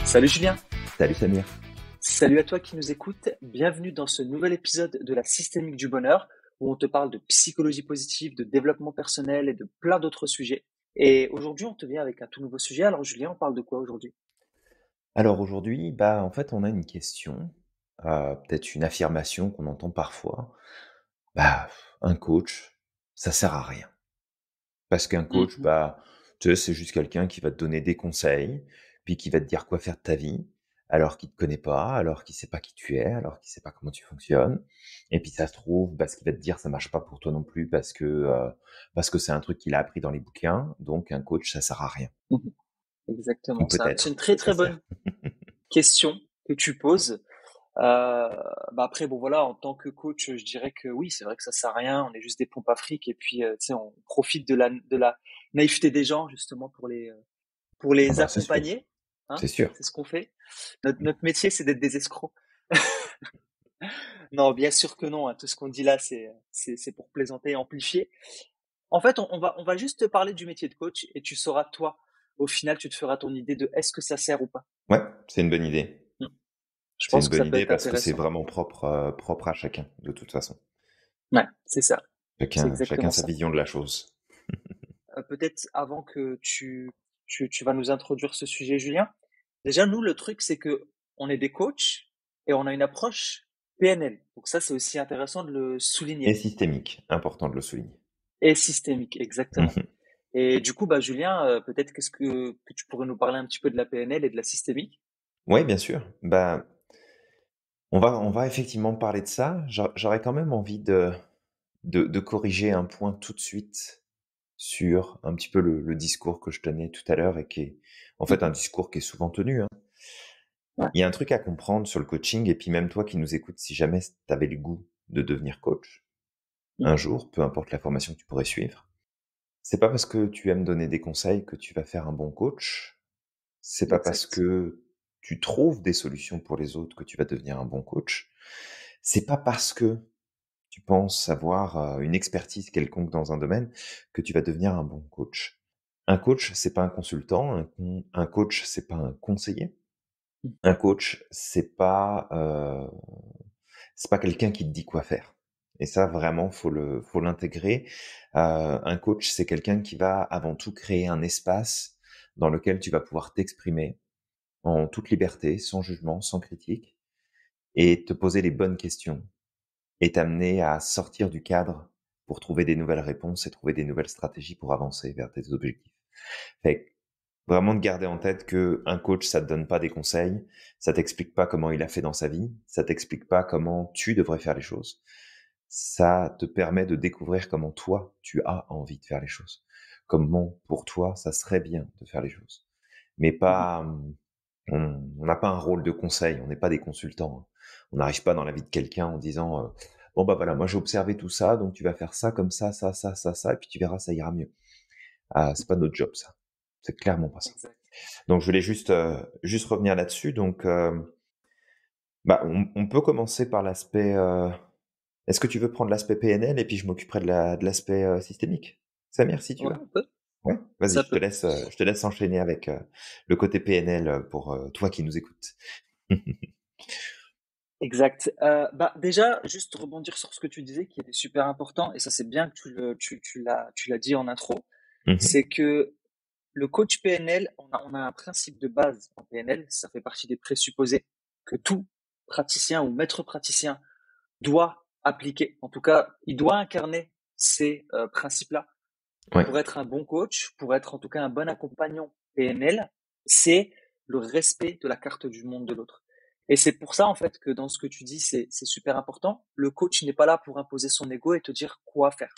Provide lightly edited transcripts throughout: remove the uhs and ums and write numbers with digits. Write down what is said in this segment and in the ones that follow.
Salut Julien, Salut Samir. salut à toi qui nous écoutes, bienvenue dans ce nouvel épisode de la Systémique du Bonheur où on te parle de psychologie positive, de développement personnel et de plein d'autres sujets. Et aujourd'hui on te vient avec un tout nouveau sujet, alors Julien on parle de quoi aujourd'hui? Alors aujourd'hui, en fait, on a une question, peut-être une affirmation qu'on entend parfois. Bah, un coach, ça sert à rien. Parce qu'un coach, Mhm. tu sais, c'est juste quelqu'un qui va te donner des conseils, puis qui va te dire quoi faire de ta vie, alors qu'il te connaît pas, alors qu'il sait pas qui tu es, alors qu'il sait pas comment tu fonctionnes. Et puis ça se trouve, ce qu'il va te dire, ça marche pas pour toi non plus parce que c'est un truc qu'il a appris dans les bouquins. Donc un coach, ça sert à rien. Mhm. Ou Exactement, c'est une peut-être très que ça très bonne sert. question que tu poses. Après bon voilà, en tant que coach je dirais que oui c'est vrai que ça sert à rien, on est juste des pompes à fric et puis tu sais on profite de la naïveté des gens justement pour Ah les bah, c'est sûr, accompagner, hein, c'est sûr. c'est ce qu'on fait. Notre métier, c'est d'être des escrocs. Non, bien sûr que non, hein, tout ce qu'on dit là, c'est pour plaisanter et amplifier. En fait, on va juste te parler du métier de coach et tu sauras, toi, au final, tu te feras ton idée de est-ce que ça sert ou pas. Ouais, c'est une bonne idée. Hmm. Je C'est pense une que bonne ça peut idée être parce que c'est intéressant. vraiment propre à chacun, de toute façon. Ouais, c'est ça. C'est Chacun exactement sa ça. vision de la chose. Peut-être avant que tu vas nous introduire ce sujet, Julien. Déjà, nous, le truc, c'est que on est des coachs et on a une approche PNL. Donc ça, c'est aussi intéressant de le Et souligner. systémique, important de le souligner. Et systémique, exactement. Mhm. Et du coup, Julien, peut-être que tu pourrais nous parler un petit peu de la PNL et de la systémique? Oui, bien sûr. On va effectivement parler de ça. J'aurais quand même envie de corriger un point tout de suite sur un petit peu le discours que je tenais tout à l'heure et qui est en fait un Mhm. discours qui est souvent tenu, hein. Ouais. Il y a un truc à comprendre sur le coaching et puis même toi qui nous écoutes, si jamais tu avais le goût de devenir coach un Mhm. jour, peu importe la formation que tu pourrais suivre, c'est pas parce que tu aimes donner des conseils que tu vas faire un bon coach. C'est pas parce Exact. que tu trouves des solutions pour les autres que tu vas devenir un bon coach. C'est pas parce que tu penses avoir une expertise quelconque dans un domaine que tu vas devenir un bon coach. Un coach, c'est pas un consultant. Un coach, c'est pas un conseiller. Mhm. Un coach, c'est pas quelqu'un qui te dit quoi faire. Et ça, vraiment, faut l'intégrer. Un coach, c'est quelqu'un qui va avant tout créer un espace dans lequel tu vas pouvoir t'exprimer en toute liberté, sans jugement, sans critique, et te poser les bonnes questions et t'amener à sortir du cadre pour trouver des nouvelles réponses et trouver des nouvelles stratégies pour avancer vers tes objectifs. Fait que vraiment de garder en tête que un coach, ça te donne pas des conseils, ça t'explique pas comment il a fait dans sa vie, ça t'explique pas comment tu devrais faire les choses. Ça te permet de découvrir comment toi, tu as envie de faire les choses. Comment pour toi, ça serait bien de faire les choses. Mais Mhm. pas, on n'a pas un rôle de conseil, on n'est pas des consultants, hein. On n'arrive pas dans la vie de quelqu'un en disant bon voilà, moi j'ai observé tout ça, donc tu vas faire ça comme ça, et puis tu verras, ça ira mieux. Ah, c'est pas notre job ça, c'est clairement pas ça. Exact. Donc je voulais juste revenir là-dessus. Donc on peut commencer par l'aspect. Est-ce que tu veux prendre l'aspect PNL et puis je m'occuperai de l'aspect systémique, Samir, si tu Ouais, veux. on peut. Ouais, vas-y, Ça peut. je te laisse enchaîner avec le côté PNL pour toi qui nous écoutes. Exact. Déjà, juste rebondir sur ce que tu disais, qui était super important, et ça c'est bien que tu l'as dit en intro, Mhm. c'est que le coach PNL, on a un principe de base en PNL, ça fait partie des présupposés que tout praticien ou maître praticien doit appliquer. En tout cas, il doit incarner ces principes-là Ouais. pour être un bon coach, pour être en tout cas un bon accompagnant PNL, c'est le respect de la carte du monde de l'autre. Et c'est pour ça en fait que dans ce que tu dis, c'est super important. Le coach n'est pas là pour imposer son ego et te dire quoi faire.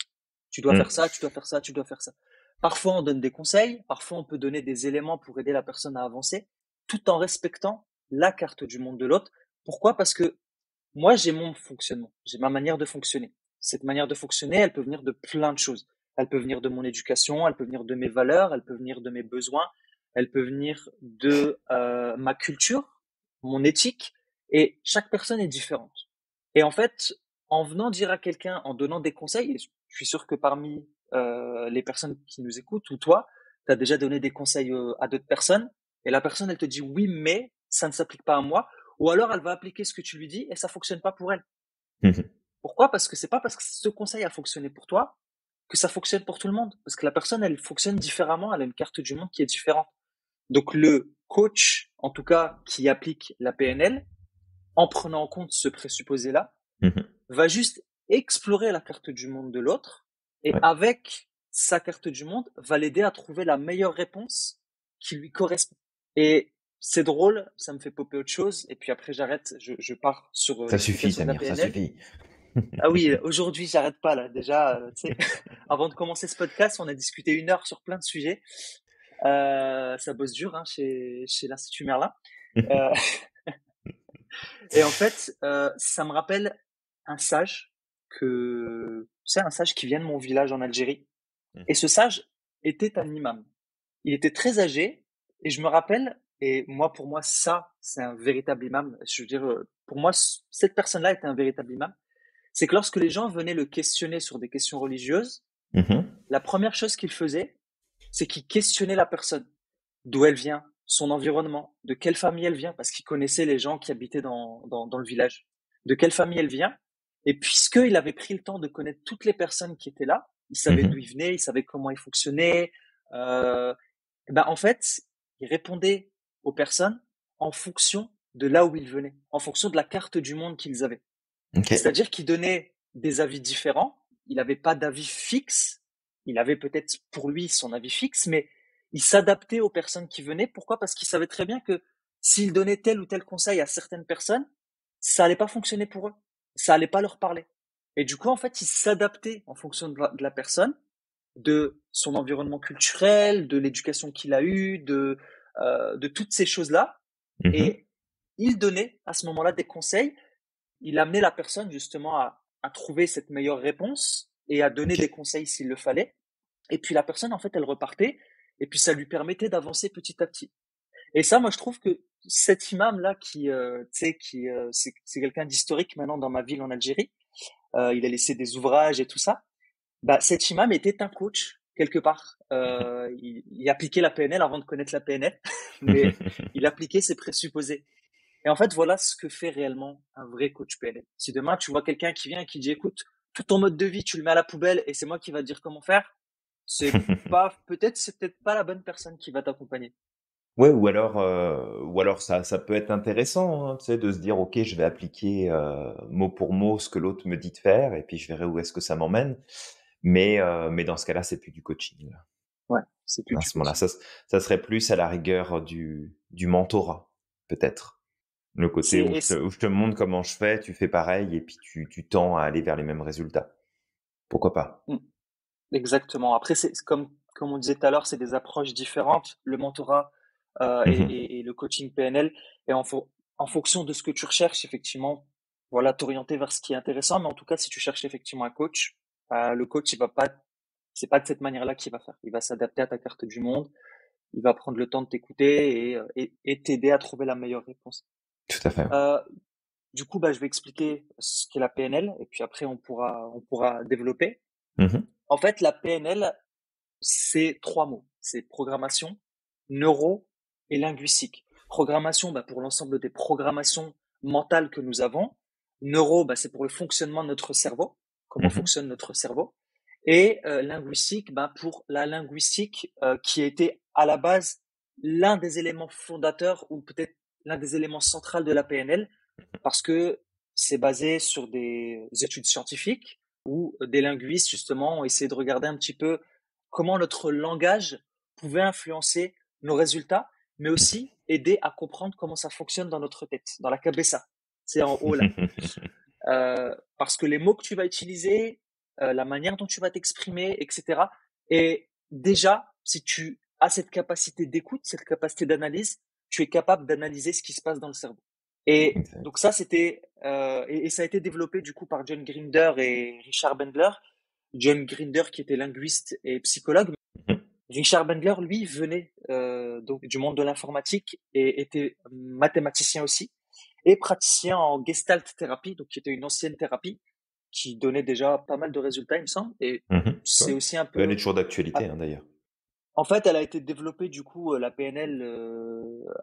Tu dois faire Mm. ça, tu dois faire ça, tu dois faire ça. Parfois on donne des conseils, parfois on peut donner des éléments pour aider la personne à avancer, tout en respectant la carte du monde de l'autre. Pourquoi? Parce que moi, j'ai mon fonctionnement, j'ai ma manière de fonctionner. Cette manière de fonctionner, elle peut venir de plein de choses. Elle peut venir de mon éducation, elle peut venir de mes valeurs, elle peut venir de mes besoins, elle peut venir de ma culture, mon éthique, et chaque personne est différente. Et en fait, en venant dire à quelqu'un, en donnant des conseils, et je suis sûr que parmi les personnes qui nous écoutent, ou toi, tu as déjà donné des conseils à d'autres personnes, et la personne, elle te dit oui, mais ça ne s'applique pas à moi. Ou alors elle va appliquer ce que tu lui dis et ça fonctionne pas pour elle. Mmh. Pourquoi? Parce que c'est pas parce que ce conseil a fonctionné pour toi que ça fonctionne pour tout le monde. Parce que la personne, elle fonctionne différemment, elle a une carte du monde qui est différente. Donc le coach, en tout cas, qui applique la PNL, en prenant en compte ce présupposé-là, Mmh. va juste explorer la carte du monde de l'autre et Ouais. avec sa carte du monde, va l'aider à trouver la meilleure réponse qui lui correspond. Et c'est drôle, ça me fait popper autre chose, et puis après j'arrête, je pars sur Ça suffit l'explication de la Samir, ça PNL. suffit. Ah oui, aujourd'hui j'arrête pas là. Déjà, tu sais, avant de commencer ce podcast, on a discuté 1 heure sur plein de sujets. Ça bosse dur hein, chez l'Institut Merlin. Euh, et en fait, ça me rappelle un sage c'est un sage qui vient de mon village en Algérie. Mmh. Et ce sage était un imam. Il était très âgé et je me rappelle, et moi pour moi ça c'est un véritable imam. Je veux dire, pour moi cette personne-là était un véritable imam. C'est que lorsque les gens venaient le questionner sur des questions religieuses, Mmh. la première chose qu'il faisait, c'est qu'il questionnait la personne. D'où elle vient, son environnement, de quelle famille elle vient, parce qu'il connaissait les gens qui habitaient dans le village. De quelle famille elle vient. Et puisqu'il avait pris le temps de connaître toutes les personnes qui étaient là, il savait Mmh. d'où ils venaient, il savait comment ils fonctionnaient. Euh, ben en fait, il répondait aux personnes en fonction de là où ils venaient, en fonction de la carte du monde qu'ils avaient. OK. C'est-à-dire qu'il donnait des avis différents. Il n'avait pas d'avis fixe. Il avait peut-être pour lui son avis fixe, mais il s'adaptait aux personnes qui venaient. Pourquoi? Parce qu'il savait très bien que s'il donnait tel ou tel conseil à certaines personnes, ça allait pas fonctionner pour eux. Ça allait pas leur parler. Et du coup, en fait, il s'adaptait en fonction de la personne, de son environnement culturel, de l'éducation qu'il a eue, de toutes ces choses-là. Mmh. Et il donnait à ce moment-là des conseils. Il amenait la personne justement à trouver cette meilleure réponse et à donner des OK. conseils s'il le fallait. Et puis la personne, en fait, elle repartait et puis ça lui permettait d'avancer petit à petit. Et ça, moi, je trouve que cet imam-là, tu sais, c'est quelqu'un d'historique maintenant dans ma ville en Algérie. Il a laissé des ouvrages et tout ça. Bah, cet imam était un coach quelque part. Il appliquait la PNL avant de connaître la PNL, mais il appliquait ses présupposés. Et en fait, voilà ce que fait réellement un vrai coach PNL. Si demain tu vois quelqu'un qui vient et qui dit, écoute, tout ton mode de vie, tu le mets à la poubelle et c'est moi qui va te dire comment faire, c'est peut-être pas la bonne personne qui va t'accompagner. Ouais, ou alors ça peut être intéressant, hein, tu sais, de se dire: «OK, je vais appliquer, mot pour mot ce que l'autre me dit de faire et puis je verrai où est-ce que ça m'emmène». Mais dans ce cas-là, c'est plus du coaching, là. Ouais, c'est plus À du ce moment-là, coaching. ça serait plus à la rigueur du mentorat, peut-être. Le C'est, côté où je te montre comment je fais, tu fais pareil et puis tu tends à aller vers les mêmes résultats. Pourquoi pas? mm, exactement. Après, c'est comme on disait tout à l'heure, c'est des approches différentes, le mentorat Mmh. et le coaching PNL. Et en fonction de ce que tu recherches, effectivement, voilà, t'orienter vers ce qui est intéressant. Mais en tout cas, si tu cherches effectivement un coach, le coach, il va pas, c'est pas de cette manière-là qu'il va faire. Il va s'adapter à ta carte du monde. Il va prendre le temps de t'écouter et t'aider à trouver la meilleure réponse. Tout à fait. Euh, du coup, bah, je vais expliquer ce qu'est la PNL et puis après on pourra développer. Mmh. En fait, la PNL, c'est 3 mots. C'est programmation, neuro et linguistique. Programmation, bah, pour l'ensemble des programmations mentales que nous avons. Neuro, bah, c'est pour le fonctionnement de notre cerveau, comment Mmh. fonctionne notre cerveau. Et linguistique, bah, pour la linguistique qui a été à la base l'un des éléments fondateurs ou peut-être l'un des éléments centraux de la PNL parce que c'est basé sur des études scientifiques où des linguistes justement ont essayé de regarder un petit peu comment notre langage pouvait influencer nos résultats, mais aussi aider à comprendre comment ça fonctionne dans notre tête, dans la cabeza. C'est en haut là. Parce que les mots que tu vas utiliser, la manière dont tu vas t'exprimer, etc. Et déjà, si tu as cette capacité d'écoute, cette capacité d'analyse, tu es capable d'analyser ce qui se passe dans le cerveau. Et donc Exact. ça, c'était et ça a été développé du coup par John Grinder et Richard Bandler. John Grinder qui était linguiste et psychologue. Mmh. Richard Bandler, lui, venait donc du monde de l'informatique et était mathématicien aussi et praticien en gestalt thérapie, donc qui était une ancienne thérapie qui donnait déjà pas mal de résultats, il me semble. Et Mmh. c'est Ouais. aussi un Elle est peu, toujours d'actualité, hein, d'ailleurs. en fait, elle a été développée du coup la PNL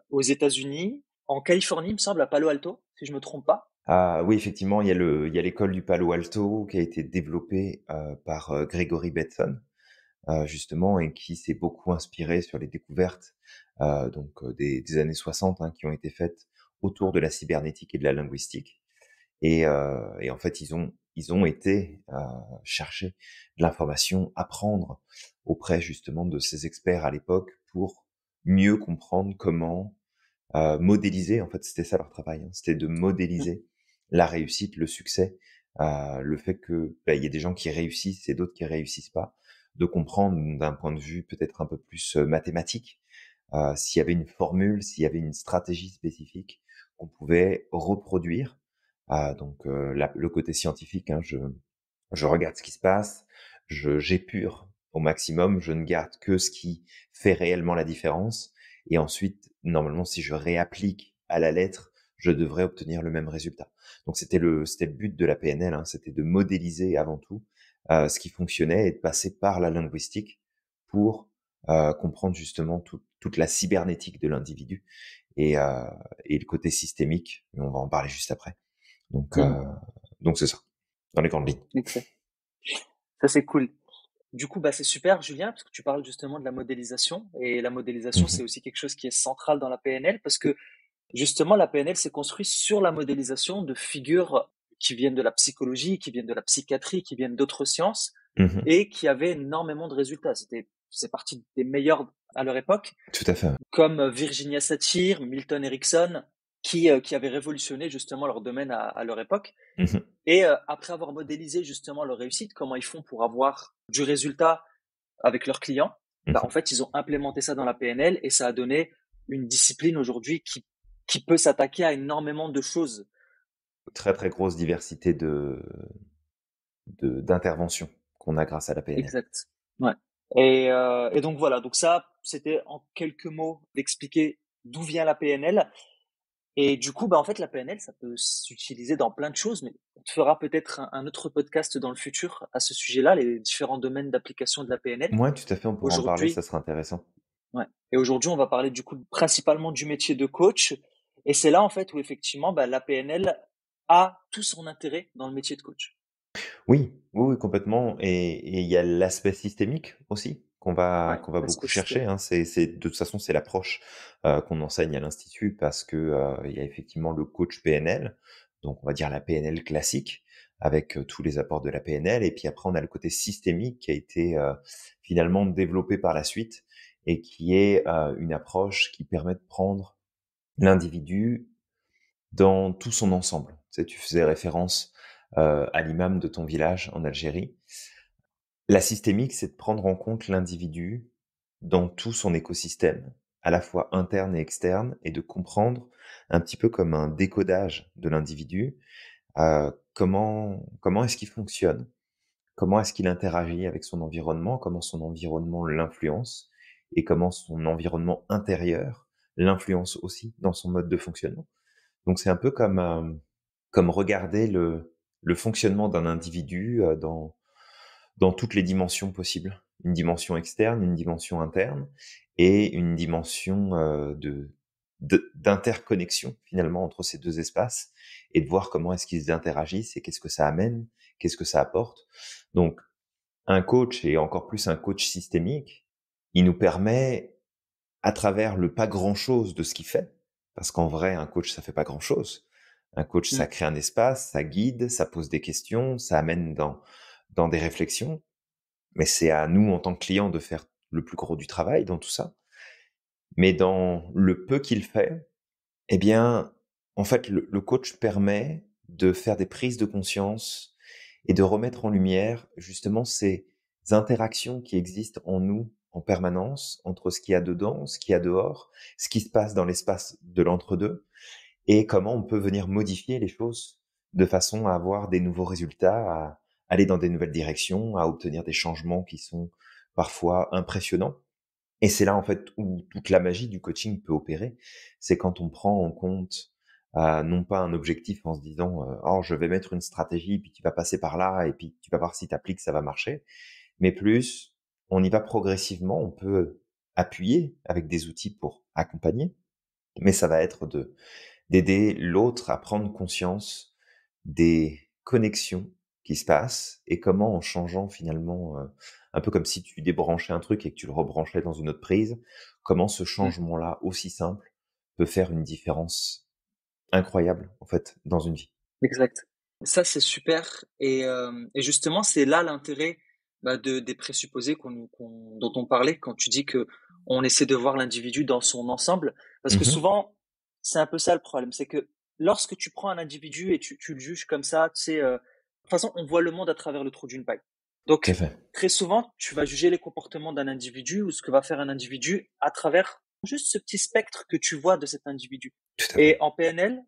aux États-Unis, en Californie, il me semble, à Palo Alto, si je me trompe pas. Ah oui, effectivement, il y a l'école du Palo Alto qui a été développée, par, Gregory Bateson, justement et qui s'est beaucoup inspiré sur les découvertes, des années 60, hein, qui ont été faites autour de la cybernétique et de la linguistique. Et en fait, ils ont été chercher de l'information, apprendre auprès justement de ces experts à l'époque pour mieux comprendre comment modéliser. En fait, c'était ça leur travail, hein, c'était de Mmh, modéliser la réussite, le succès, le fait que il y a des gens qui réussissent et d'autres qui réussissent pas, de comprendre d'un point de vue peut-être un peu plus mathématique, s'il y avait une formule, s'il y avait une stratégie spécifique qu'on pouvait reproduire. Le côté scientifique, hein, je regarde ce qui se passe, j'épure au maximum, je ne garde que ce qui fait réellement la différence. Et ensuite, normalement, si je réapplique à la lettre, je devrais obtenir le même résultat. Donc c'était le but de la PNL, hein, c'était de modéliser avant tout ce qui fonctionnait et de passer par la linguistique pour comprendre justement toute la cybernétique de l'individu et, euh, et le côté systémique. Mais on va en parler juste après. Donc, mmh, euh, donc c'est ça, dans les grandes lignes. exact. Ça, c'est cool. Du coup, bah, c'est super, Julien, parce que tu parles justement de la modélisation. Et la modélisation, c'est Mhm. aussi quelque chose qui est central dans la PNL, parce que justement, la PNL s'est construite sur la modélisation de figures qui viennent de la psychologie, qui viennent de la psychiatrie, qui viennent d'autres sciences, Mhm. et qui avaient énormément de résultats. C'est parti des meilleurs à leur époque, Tout à fait. Ouais. comme Virginia Satir, Milton Erickson, qui avaient révolutionné justement leur domaine à leur époque. Mhm. Et après avoir modélisé justement leur réussite, comment ils font pour avoir du résultat avec leurs clients, bah, en Mhm. fait, ils ont implémenté ça dans la PNL et ça a donné une discipline aujourd'hui qui peut s'attaquer à énormément de choses. Très très grosse diversité d'interventions qu'on a grâce à la PNL. Exact. Ouais. Et donc voilà, donc ça, c'était en quelques mots d'expliquer d'où vient la PNL. Et du coup, bah, en fait, la PNL, ça peut s'utiliser dans plein de choses, mais on te fera peut-être un autre podcast dans le futur à ce sujet-là, les différents domaines d'application de la PNL. Moi, tout à fait, on pourra en parler, ça Aujourd'hui, sera intéressant. ouais. Et aujourd'hui, on va parler du coup principalement du métier de coach. Et c'est là, en fait, où effectivement, bah, la PNL a tout son intérêt dans le métier de coach. Oui, oui, oui, complètement. Et il y a l'aspect systémique aussi Ouais, qu'on va beaucoup l'aspect chercher. Hein. systémique. De toute façon, c'est l'approche qu'on enseigne à l'institut parce que il y a effectivement le coach PNL, donc on va dire la PNL classique avec tous les apports de la PNL. Et puis après, on a le côté systémique qui a été finalement développé par la suite et qui est une approche qui permet de prendre l'individu dans tout son ensemble. Tu sais, tu faisais référence à l'imam de ton village en Algérie. La systémique, c'est de prendre en compte l'individu dans tout son écosystème, à la fois interne et externe, et de comprendre un petit peu comme un décodage de l'individu, comment est-ce qu'il fonctionne, comment est-ce qu'il interagit avec son environnement, comment son environnement l'influence, et comment son environnement intérieur l'influence aussi dans son mode de fonctionnement. Donc c'est un peu comme regarder le fonctionnement d'un individu dans toutes les dimensions possibles. Une dimension externe, une dimension interne et une dimension d'interconnexion finalement entre ces deux espaces et de voir comment est-ce qu'ils interagissent et qu'est-ce que ça amène, qu'est-ce que ça apporte. Donc un coach et encore plus un coach systémique, il nous permet à travers le pas grand-chose de ce qu'il fait, parce qu'en vrai, un coach, ça fait pas grand-chose. Un coach, ça Mm. crée un espace, ça guide, ça pose des questions, ça amène dans des réflexions, mais c'est à nous, en tant que clients, de faire le plus gros du travail dans tout ça. Mais dans le peu qu'il fait, eh bien, en fait, le coach permet de faire des prises de conscience et de remettre en lumière justement ces interactions qui existent en nous en permanence entre ce qu'il y a dedans, ce qu'il y a dehors, ce qui se passe dans l'espace de l'entre-deux et comment on peut venir modifier les choses de façon à avoir des nouveaux résultats, à aller dans des nouvelles directions, à obtenir des changements qui sont parfois impressionnants. Et c'est là, en fait, où toute la magie du coaching peut opérer. C'est quand on prend en compte, non pas un objectif en se disant, «Oh, je vais mettre une stratégie, puis tu vas passer par là, et puis tu vas voir si tu appliques, ça va marcher», mais plus, on y va progressivement, on peut appuyer avec des outils pour accompagner, mais ça va être d'aider l'autre à prendre conscience des connexions qui se passent et comment en changeant finalement, un peu comme si tu débranchais un truc et que tu le rebranchais dans une autre prise, comment ce Mmh, changement-là aussi simple peut faire une différence incroyable en fait dans une vie. exact. Ça, c'est super et justement, c'est là l'intérêt, bah, des présupposés dont on parlait quand tu dis que on essaie de voir l'individu dans son ensemble. Parce que Mmh. souvent, c'est un peu ça le problème, c'est que lorsque tu prends un individu et tu le juges comme ça, tu sais, de toute façon, on voit le monde à travers le trou d'une paille. Tout à Donc, fait, très souvent, tu vas juger les comportements d'un individu ou ce que va faire un individu à travers juste ce petit spectre que tu vois de cet individu. tout à fait. Et en PNL,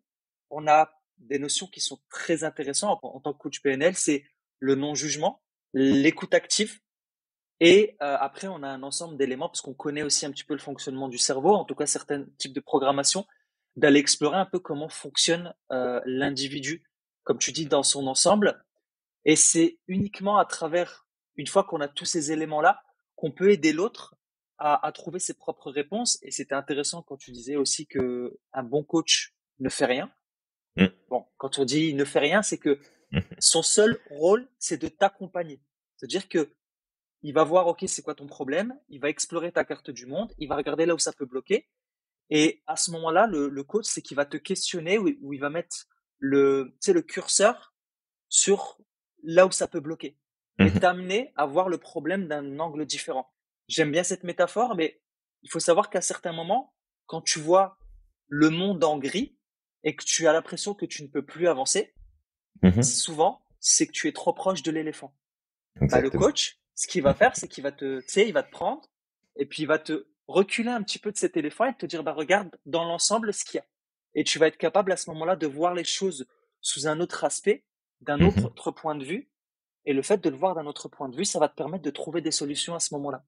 on a des notions qui sont très intéressantes en tant que coach PNL, c'est le non-jugement, l'écoute active et après on a un ensemble d'éléments parce qu'on connaît aussi un petit peu le fonctionnement du cerveau, en tout cas certains types de programmation, d'aller explorer un peu comment fonctionne l'individu, comme tu dis, dans son ensemble. Et c'est uniquement à travers, une fois qu'on a tous ces éléments-là, qu'on peut aider l'autre à trouver ses propres réponses. Et c'était intéressant quand tu disais aussi que un bon coach ne fait rien. Mmh. Bon, quand on dit il ne fait rien, c'est que Mmh. son seul rôle, c'est de t'accompagner. C'est-à-dire que il va voir, OK, c'est quoi ton problème? Il va explorer ta carte du monde, il va regarder là où ça peut bloquer. Et à ce moment-là, le coach, c'est qu'il va te questionner où il va mettre tu sais, le curseur sur là où ça peut bloquer et Mmh. t'amener à voir le problème d'un angle différent. J'aime bien cette métaphore, mais il faut savoir qu'à certains moments, quand tu vois le monde en gris et que tu as l'impression que tu ne peux plus avancer, Mmh. souvent, c'est que tu es trop proche de l'éléphant. Bah, le Exactement. coach, ce qu'il va faire, c'est qu'il va tu sais, il va te prendre et puis il va te reculer un petit peu de cet éléphant et te dire, bah, regarde dans l'ensemble ce qu'il y a. Et tu vas être capable à ce moment-là de voir les choses sous un autre aspect, d'un Mmh. autre point de vue. Et le fait de le voir d'un autre point de vue, ça va te permettre de trouver des solutions à ce moment-là.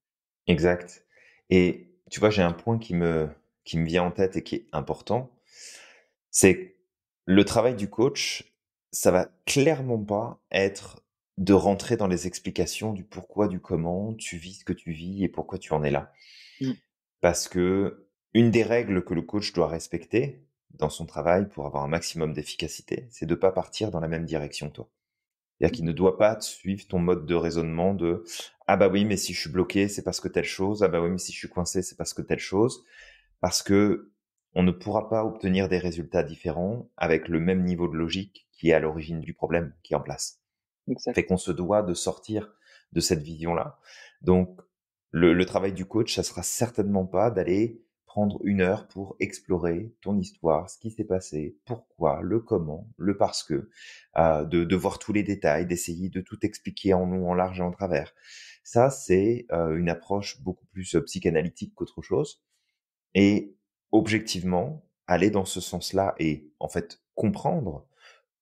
Exact. Et tu vois, j'ai un point qui me vient en tête et qui est important, c'est le travail du coach, ça va clairement pas être de rentrer dans les explications du pourquoi, du comment, tu vis ce que tu vis et pourquoi tu en es là. Mmh, Parce que une des règles que le coach doit respecter dans son travail pour avoir un maximum d'efficacité, c'est de pas partir dans la même direction que toi. C'est-à-dire qu'il mmh, ne doit pas suivre ton mode de raisonnement de: «Ah bah oui, mais si je suis bloqué, c'est parce que telle chose. Ah bah oui, mais si je suis coincé, c'est parce que telle chose». Parce que on ne pourra pas obtenir des résultats différents avec le même niveau de logique qui est à l'origine du problème qui est en place. Fait exact. qu'on se doit de sortir de cette vision-là. Donc, le travail du coach, ça sera certainement pas d'aller prendre 1 heure pour explorer ton histoire, ce qui s'est passé, pourquoi, le comment, le parce que, de voir tous les détails, d'essayer de tout expliquer en long, en large et en travers. Ça, c'est, une approche beaucoup plus, psychanalytique qu'autre chose et objectivement, aller dans ce sens-là et en fait comprendre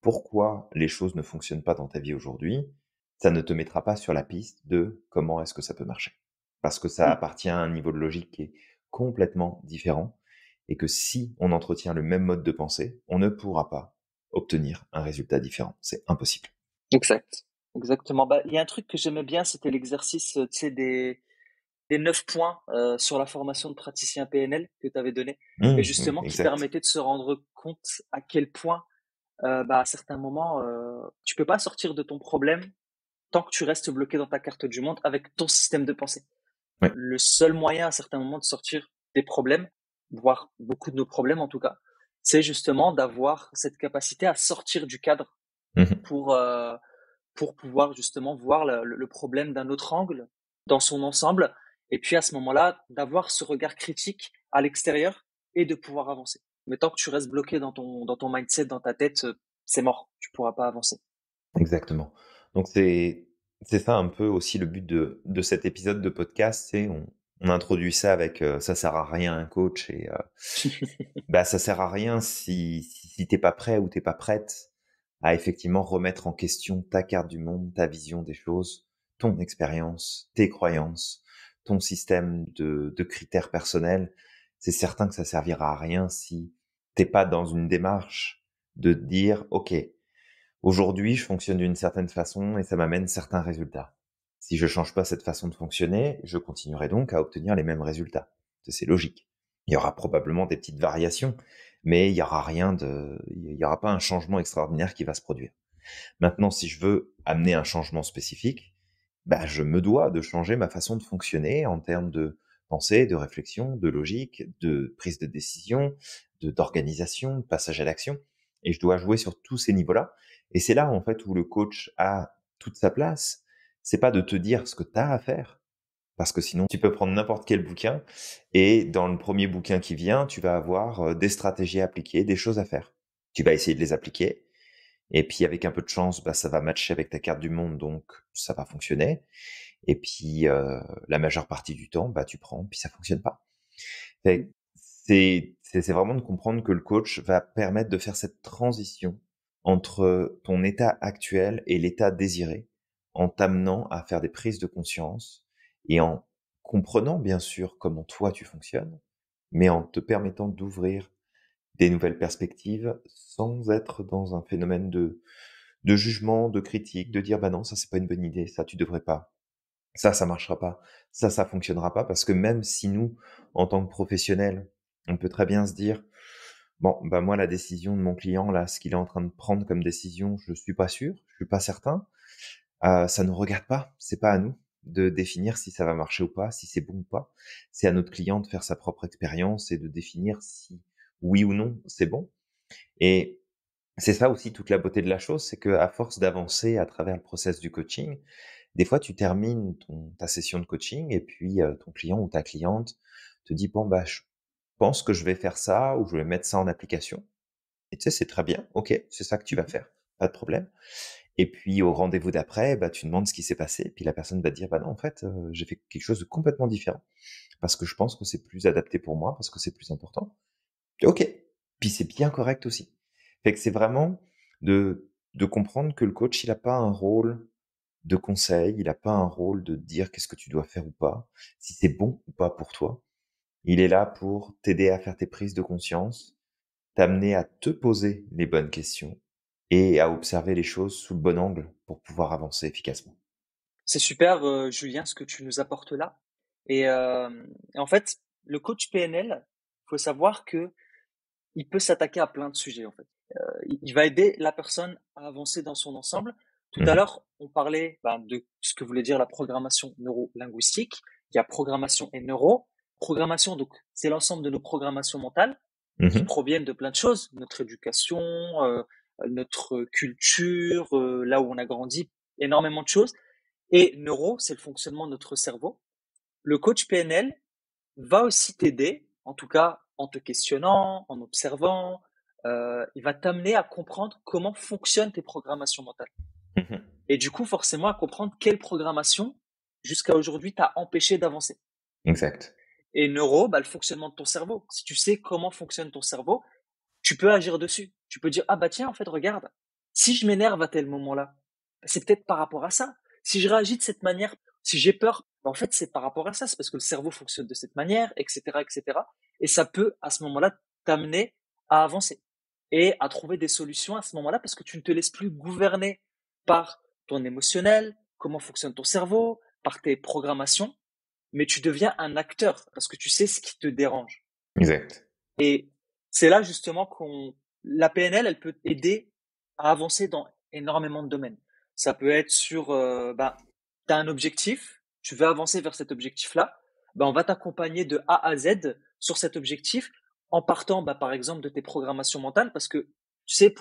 pourquoi les choses ne fonctionnent pas dans ta vie aujourd'hui, ça ne te mettra pas sur la piste de comment est-ce que ça peut marcher. Parce que ça Mmh, appartient à un niveau de logique qui est complètement différent et que si on entretient le même mode de pensée, on ne pourra pas obtenir un résultat différent. C'est impossible. exact. Exactement. Bah, il y a un truc que j'aimais bien, c'était l'exercice, tu sais, des 9 points sur la formation de praticien PNL que tu avais donné et justement qui Exact. permettait de se rendre compte à quel point, bah, à certains moments, tu peux pas sortir de ton problème tant que tu restes bloqué dans ta carte du monde avec ton système de pensée. Oui. Le seul moyen à certains moments de sortir des problèmes, voire beaucoup de nos problèmes en tout cas, c'est justement d'avoir cette capacité à sortir du cadre Mmh. pour, heu, pour pouvoir justement voir le problème d'un autre angle, dans son ensemble et puis à ce moment-là, d'avoir ce regard critique à l'extérieur et de pouvoir avancer. Mais tant que tu restes bloqué dans ton mindset, dans ta tête, c'est mort, tu pourras pas avancer. Exactement. Donc c'est ça un peu aussi le but de cet épisode de podcast, c'est on introduit ça avec, ça sert à rien un coach et bah, ça sert à rien si tu pas prêt ou t'es pas prête à effectivement remettre en question ta carte du monde, ta vision des choses, ton expérience, tes croyances, ton système de critères personnels. C'est certain que ça servira à rien si t'es pas dans une démarche de te dire: «OK, aujourd'hui, je fonctionne d'une certaine façon et ça m'amène certains résultats. Si je change pas cette façon de fonctionner, je continuerai donc à obtenir les mêmes résultats». C'est logique. Il y aura probablement des petites variations, mais il y aura pas un changement extraordinaire qui va se produire. Maintenant, si je veux amener un changement spécifique, bah, je me dois de changer ma façon de fonctionner en termes de pensée, de réflexion, de logique, de prise de décision, d'organisation, de passage à l'action. Et je dois jouer sur tous ces niveaux-là. Et c'est là, en fait, où le coach a toute sa place. C'est pas de te dire ce que tu as à faire, parce que sinon, tu peux prendre n'importe quel bouquin et dans le premier bouquin qui vient, tu vas avoir des stratégies à appliquer, des choses à faire. Tu vas essayer de les appliquer et puis avec un peu de chance, bah, ça va matcher avec ta carte du monde, donc ça va fonctionner. Et puis la majeure partie du temps, bah, tu prends, puis ça fonctionne pas. Fait que c'est vraiment de comprendre que le coach va permettre de faire cette transition entre ton état actuel et l'état désiré, en t'amenant à faire des prises de conscience et en comprenant bien sûr comment toi tu fonctionnes, mais en te permettant d'ouvrir des nouvelles perspectives sans être dans un phénomène de jugement, de critique, de dire bah non, ça c'est pas une bonne idée, ça tu devrais pas. Ça marchera pas. Ça fonctionnera pas parce que même si nous, en tant que professionnels, on peut très bien se dire: «Bon, bah, moi, la décision de mon client, là, ce qu'il est en train de prendre comme décision, je suis pas sûr, je suis pas certain». Ça nous regarde pas. C'est pas à nous de définir si ça va marcher ou pas, si c'est bon ou pas. C'est à notre client de faire sa propre expérience et de définir si, oui ou non, c'est bon. Et c'est ça aussi toute la beauté de la chose, c'est qu'à force d'avancer à travers le process du coaching, des fois, tu termines ta session de coaching et puis ton client ou ta cliente te dit, bon, bah, je pense que je vais faire ça ou je vais mettre ça en application. Et tu sais, c'est très bien. OK, c'est ça que tu vas Mhm. faire. Pas de problème. Et puis, au rendez-vous d'après, bah, tu demandes ce qui s'est passé. Puis la personne va te dire, bah non, en fait, j'ai fait quelque chose de complètement différent parce que je pense que c'est plus adapté pour moi, parce que c'est plus important. OK. Puis c'est bien correct aussi. Fait que c'est vraiment de comprendre que le coach, il a pas un rôle de conseil, il a pas un rôle de dire qu'est-ce que tu dois faire ou pas, si c'est bon ou pas pour toi. Il est là pour t'aider à faire tes prises de conscience, t'amener à te poser les bonnes questions et à observer les choses sous le bon angle pour pouvoir avancer efficacement. C'est super, Julien, ce que tu nous apportes là. Et en fait, le coach PNL, faut savoir que il peut s'attaquer à plein de sujets, en fait. Il va aider la personne à avancer dans son ensemble. Tout à Mmh l'heure, on parlait de ce que voulait dire la programmation neuro-linguistique. Il y a programmation et neuro. Programmation, donc, c'est l'ensemble de nos programmations mentales mh. qui Mmh. proviennent de plein de choses, notre éducation, notre culture, là où on a grandi, énormément de choses. Et neuro, c'est le fonctionnement de notre cerveau. Le coach PNL va aussi t'aider, en tout cas en te questionnant, en observant. Il va t'amener à comprendre comment fonctionnent tes programmations mentales. Mmh. Et du coup, forcément, à comprendre quelle programmation, jusqu'à aujourd'hui, t'a empêché d'avancer. Exact. Et neuro, bah, le fonctionnement de ton cerveau. Si tu sais comment fonctionne ton cerveau, tu peux agir dessus. Tu peux dire, ah bah tiens, en fait, regarde, si je m'énerve à tel moment-là, c'est peut-être par rapport à ça. Si je réagis de cette manière, si j'ai peur, bah en fait, c'est par rapport à ça. C'est parce que le cerveau fonctionne de cette manière, etc., etc. Et ça peut, à ce moment-là, t'amener à avancer et à trouver des solutions à ce moment-là parce que tu ne te laisses plus gouverner par ton émotionnel, comment fonctionne ton cerveau, par tes programmations, mais tu deviens un acteur parce que tu sais ce qui te dérange. Exact. Et c'est là justement qu'on la PNL, elle peut aider à avancer dans énormément de domaines. Ça peut être sur, tu as un objectif, tu veux avancer vers cet objectif-là, on va t'accompagner de A à Z sur cet objectif en partant, par exemple, de tes programmations mentales parce que, tu sais,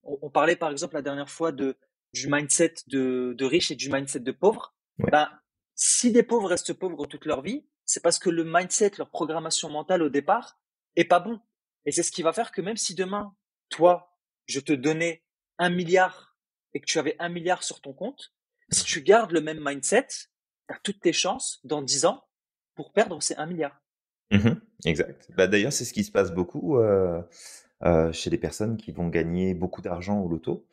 on parlait par exemple la dernière fois du mindset de riche et du mindset de pauvre. Ouais. Ben, si des pauvres restent pauvres toute leur vie, c'est parce que le mindset, leur programmation mentale au départ, est pas bon. Et c'est ce qui va faire que même si demain, toi, je te donnais 1 milliard et que tu avais 1 milliard sur ton compte, si tu gardes le même mindset, tu as toutes tes chances dans 10 ans pour perdre ces 1 milliard. Mmh. Exact. Bah, d'ailleurs, c'est ce qui se passe beaucoup, chez les personnes qui vont gagner beaucoup d'argent au loto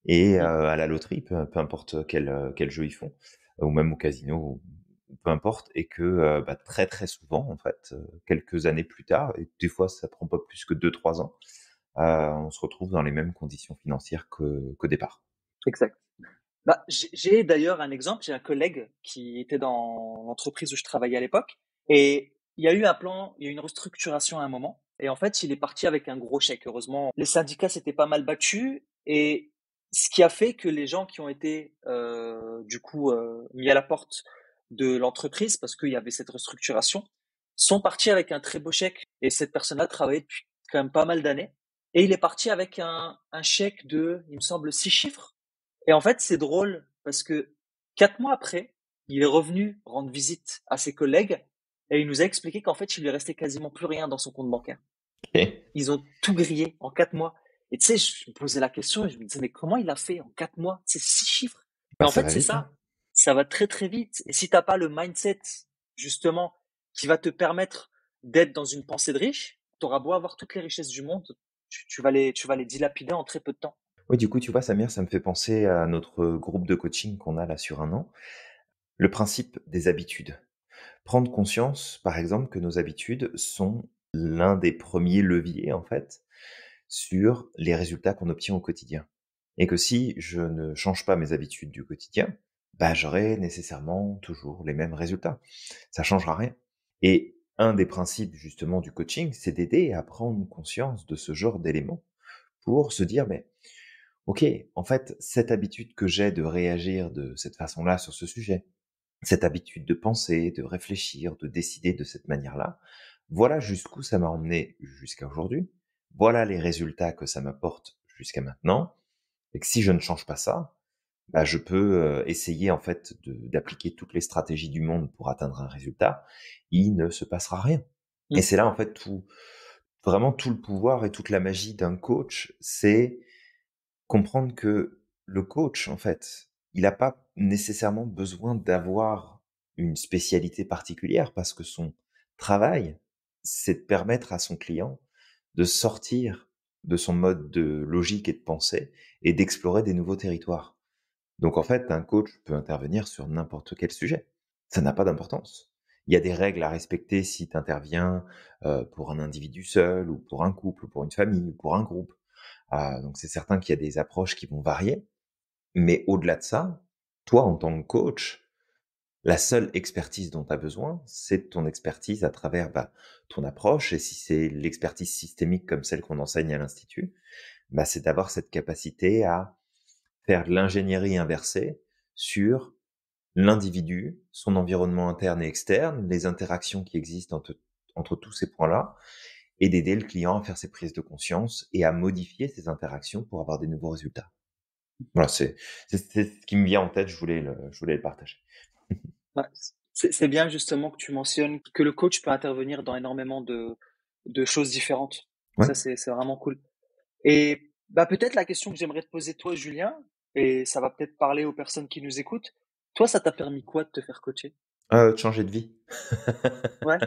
et Mhm. à la loterie, peu importe quel jeu ils font, ou même au casino, ou peu importe et que, bah, très, très souvent, en fait, quelques années plus tard et des fois ça prend pas plus que 2 3 ans, on se retrouve dans les mêmes conditions financières qu'au départ. Exact. J'ai d'ailleurs un exemple, j'ai un collègue qui était dans l'entreprise où je travaillais à l'époque et il y a eu une restructuration à un moment et en fait, il est parti avec un gros chèque. Heureusement, les syndicats s'étaient pas mal battus et ce qui a fait que les gens qui ont été, mis à la porte de l'entreprise parce qu'il y avait cette restructuration, sont partis avec un très beau chèque et cette personne-là travaillait depuis quand même pas mal d'années et il est parti avec un chèque de, il me semble, 6 chiffres et en fait, c'est drôle parce que 4 mois après, il est revenu rendre visite à ses collègues et il nous a expliqué qu'en fait, il lui restait quasiment plus rien dans son compte bancaire. OK. Ils ont tout grillé en 4 mois. Et tu sais, je me posais la question et je me disais, mais comment il a fait en 4 mois? C'est 6 chiffres. Mais Bah, en ça fait, va c'est vite, hein. ça. Ça va très très vite. Et si t'as pas le mindset, justement, qui va te permettre d'être dans une pensée de riche, t'auras beau avoir toutes les richesses du monde, tu vas les dilapider en très peu de temps. Oui, du coup, tu vois, Samir, ça me fait penser à notre groupe de coaching qu'on a là sur 1 an. Le principe des habitudes. Prendre conscience, par exemple, que nos habitudes sont l'un des premiers leviers, en fait, sur les résultats qu'on obtient au quotidien. Et que si je ne change pas mes habitudes du quotidien, bah, j'aurai nécessairement toujours les mêmes résultats. Ça changera rien. Et un des principes, justement, du coaching, c'est d'aider à prendre conscience de ce genre d'éléments pour se dire, mais OK, en fait, cette habitude que j'ai de réagir de cette façon-là sur ce sujet, cette habitude de penser, de réfléchir, de décider de cette manière-là, voilà jusqu'où ça m'a emmené jusqu'à aujourd'hui. Voilà les résultats que ça m'apporte jusqu'à maintenant. Et que si je ne change pas ça, bah, je peux essayer en fait d'appliquer toutes les stratégies du monde pour atteindre un résultat. Il ne se passera rien. Et Mm. c'est là en fait vraiment tout le pouvoir et toute la magie d'un coach, c'est comprendre que le coach, en fait, il n'a pas nécessairement besoin d'avoir une spécialité particulière parce que son travail, c'est de permettre à son client de sortir de son mode de logique et de pensée et d'explorer des nouveaux territoires. Donc en fait, un coach peut intervenir sur n'importe quel sujet. Ça n'a pas d'importance. Il y a des règles à respecter si tu interviens pour un individu seul ou pour un couple ou pour une famille ou pour un groupe. Donc c'est certain qu'il y a des approches qui vont varier, mais au-delà de ça, toi en tant que coach, la seule expertise dont tu as besoin, c'est ton expertise à travers, bah, ton approche et si c'est l'expertise systémique comme celle qu'on enseigne à l'institut, bah, c'est d'avoir cette capacité à faire de l'ingénierie inversée sur l'individu, son environnement interne et externe, les interactions qui existent entre tous ces points-là et d'aider le client à faire ses prises de conscience et à modifier ses interactions pour avoir des nouveaux résultats. Voilà, c'est ce qui me vient en tête, je voulais le partager. Ouais, c'est bien justement que tu mentionnes que le coach peut intervenir dans énormément de choses différentes. Ouais. Ça, c'est vraiment cool. Et bah, peut-être la question que j'aimerais te poser toi, Julien, et ça va peut-être parler aux personnes qui nous écoutent. Toi, ça t'a permis quoi de te faire coacher? De changer de vie. Ouais.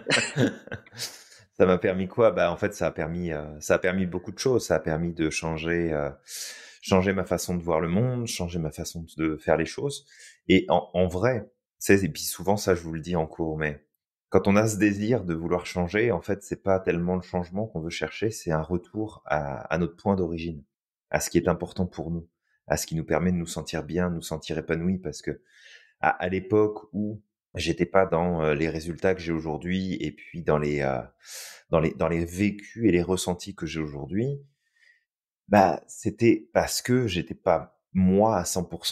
Ça m'a permis quoi? Bah, en fait, ça a permis beaucoup de choses. Ça a permis de changer ma façon de voir le monde, changer ma façon de faire les choses et en vrai, tu sais et puis souvent ça, je vous le dis en cours, mais quand on a ce désir de vouloir changer, en fait, c'est pas tellement le changement qu'on veut chercher, c'est un retour à notre point d'origine, à ce qui est important pour nous, à ce qui nous permet de nous sentir bien, de nous sentir épanouis parce que à l'époque où j'étais pas dans, les résultats que j'ai aujourd'hui et puis dans les vécus et les ressentis que j'ai aujourd'hui, bah, c'était parce que j'étais pas moi à 100. Tu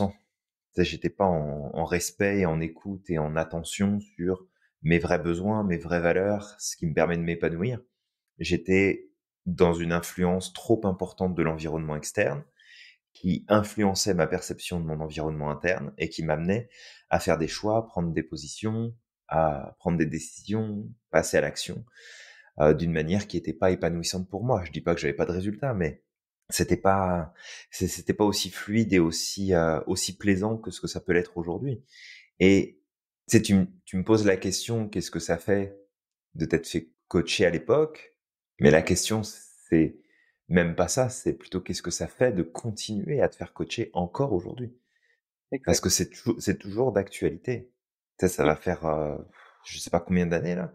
sais, j'étais pas en respect et en écoute et en attention sur mes vrais besoins, mes vraies valeurs, ce qui me permet de m'épanouir. J'étais dans une influence trop importante de l'environnement externe qui influençait ma perception de mon environnement interne et qui m'amenait à faire des choix, prendre des positions, à prendre des décisions, passer à l'action, d'une manière qui était pas épanouissante pour moi. Je dis pas que j'avais pas de résultats, mais c'était pas c'était pas aussi fluide et aussi plaisant que ce que ça peut l'être aujourd'hui. Et tu sais, tu me poses la question: «Qu'est-ce que ça fait de t'être fait coacher à l'époque?» Mais la question, c'est même pas ça, c'est plutôt qu'est-ce que ça fait de continuer à te faire coacher encore aujourd'hui? Parce Exact. que c'est toujours d'actualité. Tu sais, ça Mm. va faire, je sais pas combien d'années là,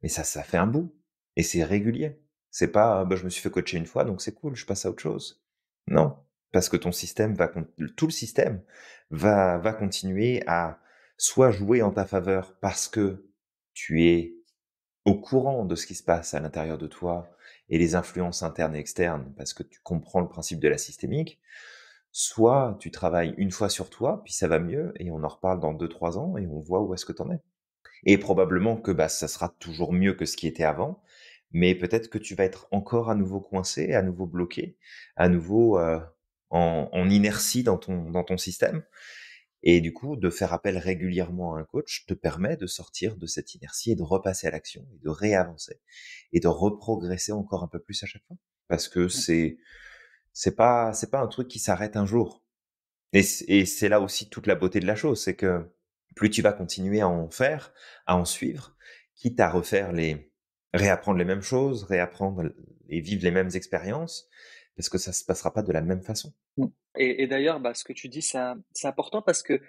mais ça fait un bout et c'est régulier. C'est pas, bah, je me suis fait coacher une fois donc c'est cool, je passe à autre chose. Non, parce que ton système va tout le système va continuer à soit jouer en ta faveur parce que tu es au courant de ce qui se passe à l'intérieur de toi et les influences internes et externes parce que tu comprends le principe de la systémique, soit tu travailles une fois sur toi, puis ça va mieux et on en reparle dans 2 3 ans et on voit où est-ce que tu en es. Et probablement que, bah, ça sera toujours mieux que ce qui était avant, mais peut-être que tu vas être encore à nouveau coincé, à nouveau bloqué, à nouveau, en inertie dans ton système et du coup, de faire appel régulièrement à un coach te permet de sortir de cette inertie et de repasser à l'action et de réavancer et de reprogresser encore un peu plus à chaque fois. Parce que c'est pas un truc qui s'arrête un jour. Et c'est là aussi toute la beauté de la chose, c'est que plus tu vas continuer à en faire, à en suivre, quitte à réapprendre les mêmes choses, réapprendre et vivre les mêmes expériences, parce que ça se passera pas de la même façon. Mmh. Et d'ailleurs, bah, ce que tu dis, c'est important parce que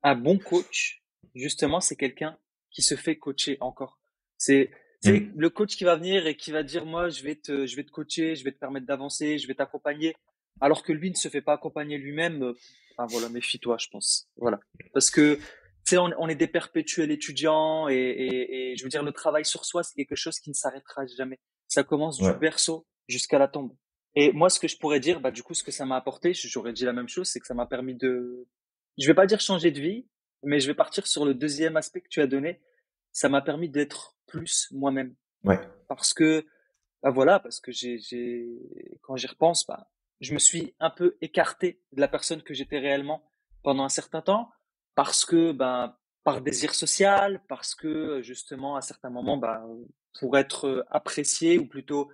un bon coach, justement, c'est quelqu'un qui se fait coacher encore. C'est Mmh. le coach qui va venir et qui va dire, moi, je vais te coacher, je vais te permettre d'avancer, je vais t'accompagner, alors que lui ne se fait pas accompagner lui-même. Enfin, voilà, méfie-toi, je pense. Voilà. Parce que, tu sais, on est des perpétuels étudiants et je veux dire, le travail sur soi, c'est quelque chose qui ne s'arrêtera jamais. Ça commence du Ouais. berceau jusqu'à la tombe. Et moi, ce que je pourrais dire, bah, du coup, ce que ça m'a apporté, j'aurais dit la même chose, c'est que ça m'a permis je vais pas dire changer de vie, mais je vais partir sur le deuxième aspect que tu as donné. Ça m'a permis d'être plus moi-même. Ouais. Parce que, bah voilà, parce que quand j'y repense, bah, je me suis un peu écarté de la personne que j'étais réellement pendant un certain temps, parce que, ben, par désir social, parce que, justement, à certains moments, bah, pour être apprécié ou plutôt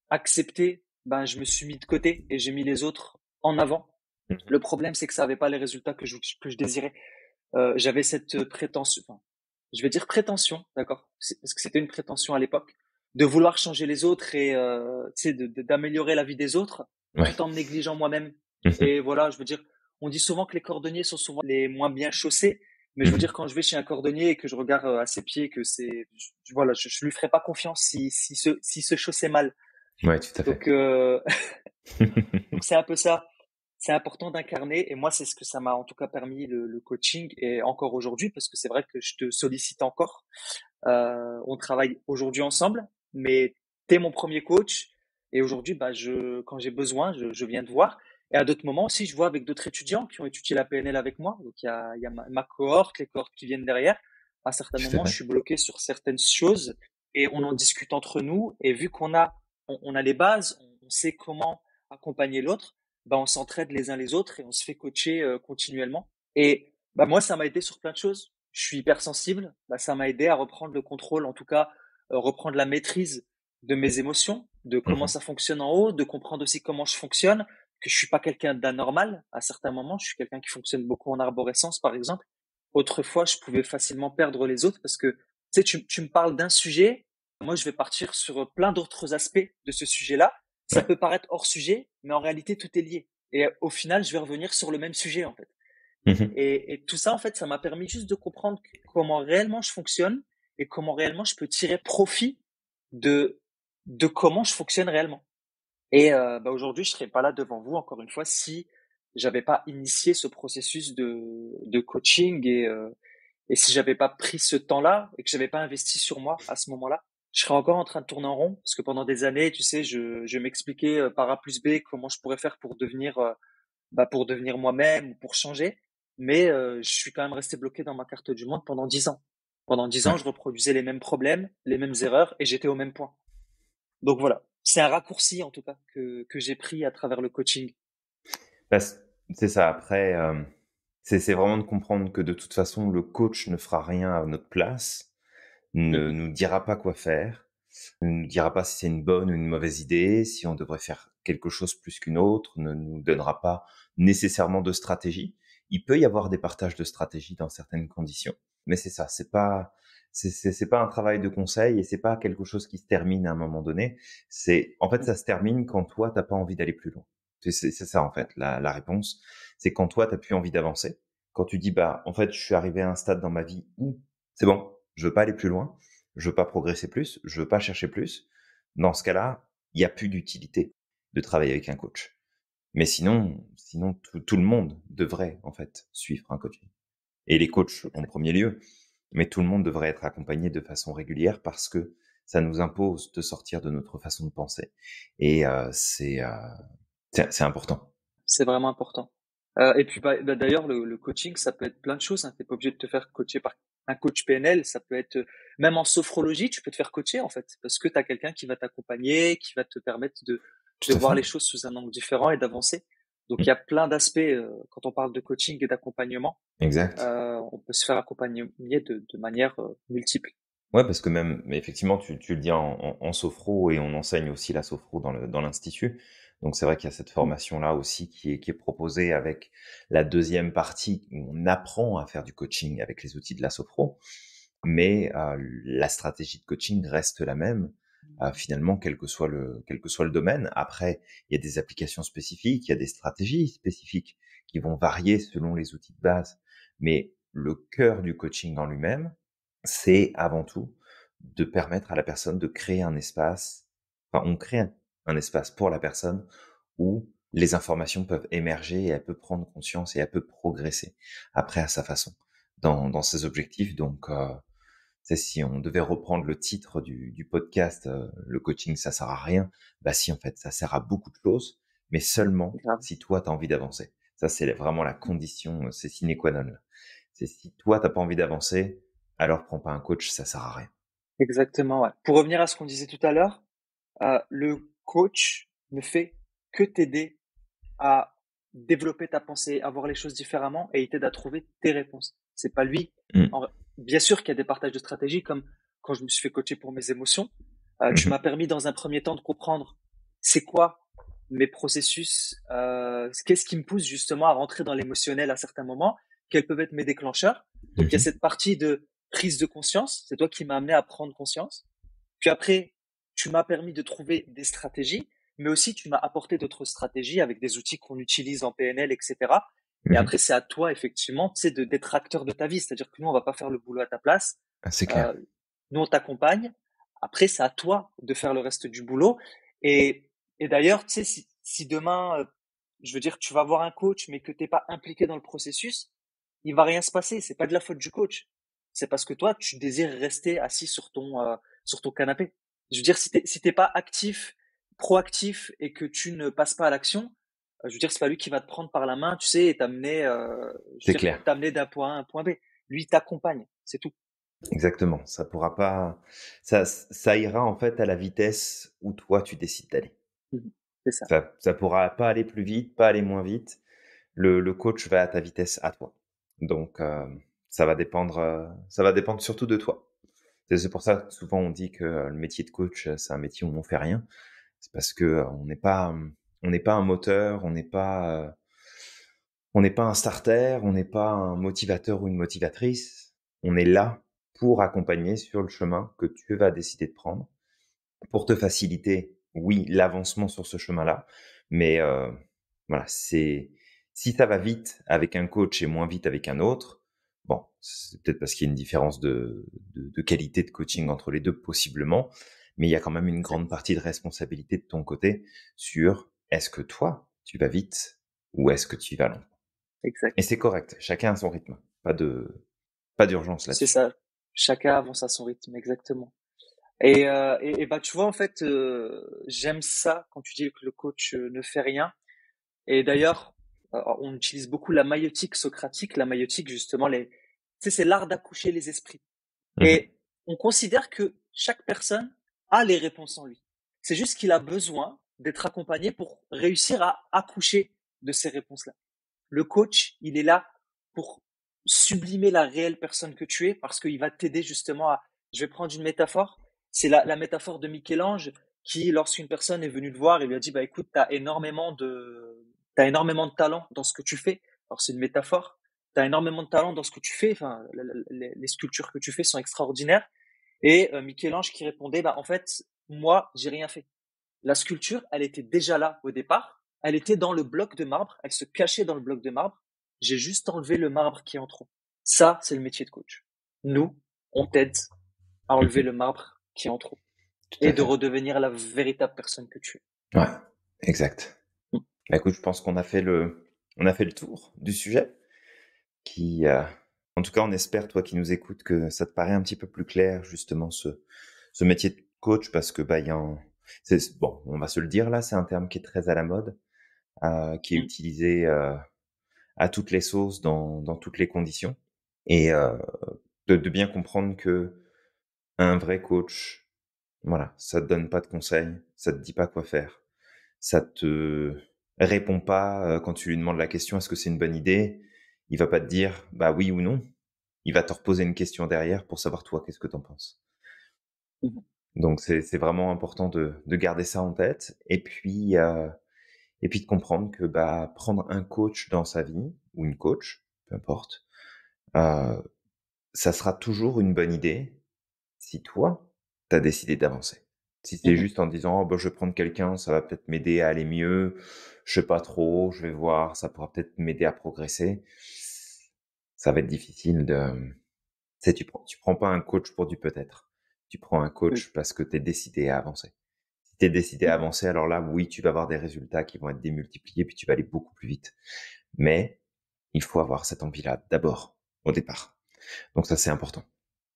accepté, ben, je me suis mis de côté et j'ai mis les autres en avant. Mmh. Le problème, c'est que ça n'avait pas les résultats que je désirais. J'avais cette prétention, enfin, je vais dire prétention, d'accord? Parce que c'était une prétention à l'époque, de vouloir changer les autres et tu sais, d'améliorer la vie des autres, Ouais. tout en me négligeant moi-même. Mmh. Et voilà, je veux dire, on dit souvent que les cordonniers sont souvent les moins bien chaussés, mais je veux Mmh. dire, quand je vais chez un cordonnier et que je regarde à ses pieds que voilà, je lui ferai pas confiance s'il se chaussait mal. Ouais, tout à fait. Donc, donc c'est un peu ça. C'est important d'incarner et moi c'est ce que ça m'a en tout cas permis le coaching et encore aujourd'hui parce que c'est vrai que je te sollicite encore. On travaille aujourd'hui ensemble, mais t'es mon premier coach et aujourd'hui bah quand j'ai besoin je viens te voir et à d'autres moments aussi je vois avec d'autres étudiants qui ont étudié la PNL avec moi donc il y a ma cohorte, les cohortes qui viennent derrière. À certains Tout à moments je fait. suis bloqué sur certaines choses et on en discute entre nous et vu qu'on a les bases, on sait comment accompagner l'autre, bah on s'entraide les uns les autres et on se fait coacher continuellement. Et bah moi ça m'a aidé sur plein de choses. Je suis hypersensible, bah ça m'a aidé à reprendre le contrôle, en tout cas reprendre la maîtrise de mes émotions, de comment Mmh. ça fonctionne en haut, de comprendre aussi comment je fonctionne, que je suis pas quelqu'un d'anormal à certains moments, je suis quelqu'un qui fonctionne beaucoup en arborescence par exemple. Autrefois, je pouvais facilement perdre les autres parce que tu sais tu me parles d'un sujet, moi je vais partir sur plein d'autres aspects de ce sujet-là. Ça Ouais. peut paraître hors sujet, mais en réalité tout est lié. Et au final, je vais revenir sur le même sujet en fait. Mmh. Et tout ça, en fait, ça m'a permis juste de comprendre comment réellement je fonctionne et comment réellement je peux tirer profit de, de comment je fonctionne réellement. Et bah, aujourd'hui, je serais pas là devant vous, encore une fois, si j'avais pas initié ce processus de coaching et si j'avais pas pris ce temps-là et que j'avais pas investi sur moi à ce moment-là, je serais encore en train de tourner en rond parce que pendant des années, tu sais, je m'expliquais par A plus B comment je pourrais faire pour devenir moi-même ou pour changer. Mais je suis quand même resté bloqué dans ma carte du monde pendant 10 ans. Pendant 10 ans, Ouais. je reproduisais les mêmes problèmes, les mêmes erreurs et j'étais au même point. Donc voilà, c'est un raccourci en tout cas que j'ai pris à travers le coaching. Bah, c'est ça. Après, c'est vraiment de comprendre que de toute façon, le coach ne fera rien à notre place, ne Mhm. nous dira pas quoi faire, ne nous dira pas si c'est une bonne ou une mauvaise idée, si on devrait faire quelque chose plus qu'une autre, ne nous donnera pas nécessairement de stratégie. Il peut y avoir des partages de stratégie dans certaines conditions, mais c'est ça, c'est pas un travail de conseil et c'est pas quelque chose qui se termine à un moment donné. En fait, ça se termine quand toi, t'as pas envie d'aller plus loin. C'est ça, en fait, la réponse. C'est quand toi, t'as plus envie d'avancer. Quand tu dis, bah, en fait, je suis arrivé à un stade dans ma vie où c'est bon, je veux pas aller plus loin, je veux pas progresser plus, je veux pas chercher plus. Dans ce cas-là, il y a plus d'utilité de travailler avec un coach. Mais sinon tout le monde devrait en fait suivre un coaching. Et les coachs en premier lieu, mais tout le monde devrait être accompagné de façon régulière parce que ça nous impose de sortir de notre façon de penser. Et c'est important. C'est vraiment important. Et puis d'ailleurs, le coaching, ça peut être plein de choses. Hein. T'es pas obligé de te faire coacher par un coach PNL. Ça peut être même en sophrologie, tu peux te faire coacher en fait, parce que tu as quelqu'un qui va t'accompagner, qui va te permettre de Tout à voir fait. les choses sous un angle différent et d'avancer. Donc il Mmh. y a plein d'aspects quand on parle de coaching et d'accompagnement. Exact. On peut se faire accompagner de manière multiple. Ouais, parce que même mais effectivement, tu le dis en sophro et on enseigne aussi la sophro dans l'institut. Donc c'est vrai qu'il y a cette Mm. formation-là aussi qui est proposée avec la deuxième partie où on apprend à faire du coaching avec les outils de la sophro. Mais la stratégie de coaching reste la même, finalement, quel que soit le domaine. Après, il y a des applications spécifiques, il y a des stratégies spécifiques qui vont varier selon les outils de base. Mais le cœur du coaching en lui-même, c'est avant tout de permettre à la personne de créer un espace, enfin, on crée un espace pour la personne où les informations peuvent émerger et elle peut prendre conscience et elle peut progresser après à sa façon dans ses objectifs. Donc, si on devait reprendre le titre du podcast, le coaching, ça sert à rien. Bah si, en fait, ça sert à beaucoup de choses, mais seulement Grave. si toi, tu as envie d'avancer. Ça, c'est vraiment la condition, c'est sine qua non. C'est si toi, t'as pas envie d'avancer, alors prends pas un coach, ça sert à rien. Exactement, ouais. Pour revenir à ce qu'on disait tout à l'heure, le coach ne fait que t'aider à développer ta pensée, à voir les choses différemment et il t'aide à trouver tes réponses. C'est pas lui. Mmh. Bien sûr qu'il y a des partages de stratégie comme quand je me suis fait coacher pour mes émotions. Tu Mmh. m'as permis dans un premier temps de comprendre c'est quoi mes processus, qu'est-ce qui me pousse justement à rentrer dans l'émotionnel à certains moments, quels peuvent être mes déclencheurs. Donc il y a Mmh. cette partie de prise de conscience, c'est toi qui m'as amené à prendre conscience. Puis après, tu m'as permis de trouver des stratégies, mais aussi tu m'as apporté d'autres stratégies avec des outils qu'on utilise en PNL, etc. Et Mmh. après, c'est à toi, effectivement, tu sais, d'être acteur de ta vie. C'est-à-dire que nous, on va pas faire le boulot à ta place. Ah, c'est clair. Euh, Nous, on t'accompagne. Après, c'est à toi de faire le reste du boulot. Et, et d'ailleurs, tu sais, si demain, je veux dire, tu vas voir un coach, mais que t'es pas impliqué dans le processus, il va rien se passer. C'est pas de la faute du coach. C'est parce que toi, tu désires rester assis sur ton canapé. Je veux dire, si t'es pas actif, proactif et que tu ne passes pas à l'action, je veux dire, c'est pas lui qui va te prendre par la main, tu sais, et t'amener, je C'est veux dire, clair. t'amener d'un point A à un point B. Lui, il t'accompagne, c'est tout. Exactement. Ça pourra pas ça ira, en fait, à la vitesse où toi, tu décides d'aller. Mhm. C'est ça. Ça pourra pas aller plus vite, pas aller moins vite. Le coach va à ta vitesse à toi. Donc, ça va dépendre surtout de toi. C'est pour ça que souvent on dit que le métier de coach, c'est un métier où on fait rien. C'est parce que on n'est pas un moteur, on n'est pas un starter, on n'est pas un motivateur ou une motivatrice. On est là pour accompagner sur le chemin que tu vas décider de prendre, pour te faciliter, oui, l'avancement sur ce chemin-là. Mais voilà, si ça va vite avec un coach et moins vite avec un autre, bon, c'est peut-être parce qu'il y a une différence de qualité de coaching entre les deux, possiblement, mais il y a quand même une grande Exact. partie de responsabilité de ton côté sur est-ce que toi, tu vas vite ou est-ce que tu y vas lent. Et Exact. c'est correct, chacun a son rythme, pas d'urgence C'est là-dessus. ça. Chacun avance à son rythme, exactement. Et bah, tu vois, en fait, j'aime ça quand tu dis que le coach ne fait rien. Et d'ailleurs, on utilise beaucoup la maïotique socratique. La maïotique, justement, tu sais, c'est l'art d'accoucher les esprits. Mmh. Et on considère que chaque personne a les réponses en lui. C'est juste qu'il a besoin d'être accompagné pour réussir à accoucher de ces réponses-là. Le coach, il est là pour sublimer la réelle personne que tu es parce qu'il va t'aider justement à, je vais prendre une métaphore, c'est la métaphore de Michel-Ange qui, lorsqu'une personne est venue te voir et lui a dit, bah écoute, t'as énormément de talent dans ce que tu fais. Alors c'est une métaphore. T'as énormément de talent dans ce que tu fais. Enfin, les sculptures que tu fais sont extraordinaires. Et Michel-Ange qui répondait, bah en fait, moi, j'ai rien fait. La sculpture, elle était déjà là au départ. Elle était dans le bloc de marbre. Elle se cachait dans le bloc de marbre. J'ai juste enlevé le marbre qui est en trop. Ça, c'est le métier de coach. Nous, on t'aide à enlever Mmh. le marbre qui est en trop Tout et à de fait. redevenir la véritable personne que tu Ouais, exact. es. Bah, écoute, je pense qu'on a fait le tour du sujet qui, en tout cas, on espère, toi qui nous écoutes, que ça te paraît un petit peu plus clair, justement, ce métier coach parce que, bah, il y a un c'est bon, on va se le dire là, c'est un terme qui est très à la mode, qui est Mmh. utilisé, à toutes les sauces dans toutes les conditions et de bien comprendre que un vrai coach, voilà, ça te donne pas de conseils, ça te dit pas quoi faire, ça te répond pas, quand tu lui demandes la question: «Est-ce que c'est une bonne idée?» Il va pas te dire: «Bah, oui ou non». Il va te reposer une question derrière pour savoir toi, qu'est-ce que tu en penses? Mmh. Donc c'est vraiment important de garder ça en tête et puis de comprendre que, bah, prendre un coach dans sa vie ou une coach, peu importe, heu, ça sera toujours une bonne idée si toi, tu as décidé d'avancer. Si c'est Mmh. juste en disant: «Oh bah, je vais prendre quelqu'un, ça va peut-être m'aider à aller mieux, je sais pas trop, je vais voir, ça pourra peut-être m'aider à progresser», ça va être difficile de tu sais, tu prends pas un coach pour du peut-être. Tu prends un Oui. coach parce que tu es décidé à avancer. Si tu es décidé à Mmh. avancer, alors là, oui, tu vas avoir des résultats qui vont être démultipliés, puis tu vas aller beaucoup plus vite. Mais il faut avoir cette envie-là d'abord, au départ. Donc ça, c'est important.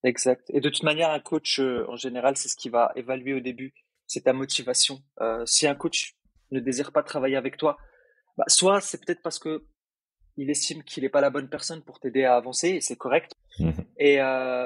Exact. Et de toute manière, un coach, en général, c'est ce qui va évaluer au début, c'est ta motivation. Si un coach ne désire pas travailler avec toi, bah, soit c'est peut-être parce que il estime qu'il est pas la bonne personne pour t'aider à avancer et c'est correct. Mmh mh. Et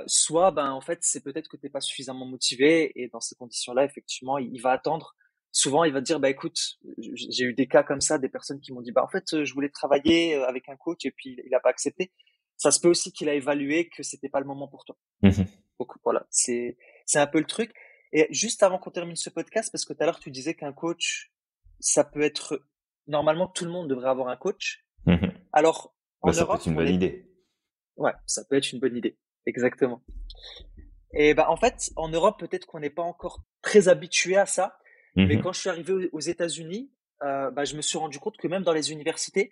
soit, ben, en fait, c'est peut-être que t'es pas suffisamment motivé et dans ces conditions-là, effectivement, il va attendre. Souvent, il va te dire: «Bah, écoute», j'ai eu des cas comme ça, des personnes qui m'ont dit: «Bah, en fait, je voulais travailler, avec un coach et puis il a pas accepté». Ça se peut aussi qu'il a évalué que c'était pas le moment pour toi. Mmh. Donc voilà, c'est un peu le truc. Et juste avant qu'on termine ce podcast, parce que tout à l'heure tu disais qu'un coach, ça peut être normalement tout le monde devrait avoir un coach. Mmh. Alors en Bah, ça peut être Europe, une on bonne est idée. ouais, ça peut être une bonne idée. Exactement. Et bah en fait, en Europe, peut-être qu'on n'est pas encore très habitué à ça, mais Mmh. quand je suis arrivé aux États-Unis, bah, je me suis rendu compte que même dans les universités,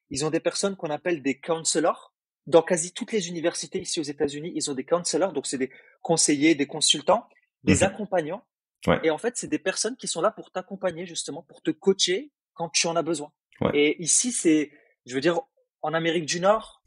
ils ont des personnes qu'on appelle des counselors. Dans quasi toutes les universités ici aux États-Unis, ils ont des counselors, donc c'est des conseillers, des consultants, des Mmh. accompagnants. Ouais, Et en fait, c'est des personnes qui sont là pour t'accompagner justement, pour te coacher quand tu en as besoin. ouais. Et ici, c'est, je veux dire, en Amérique du Nord,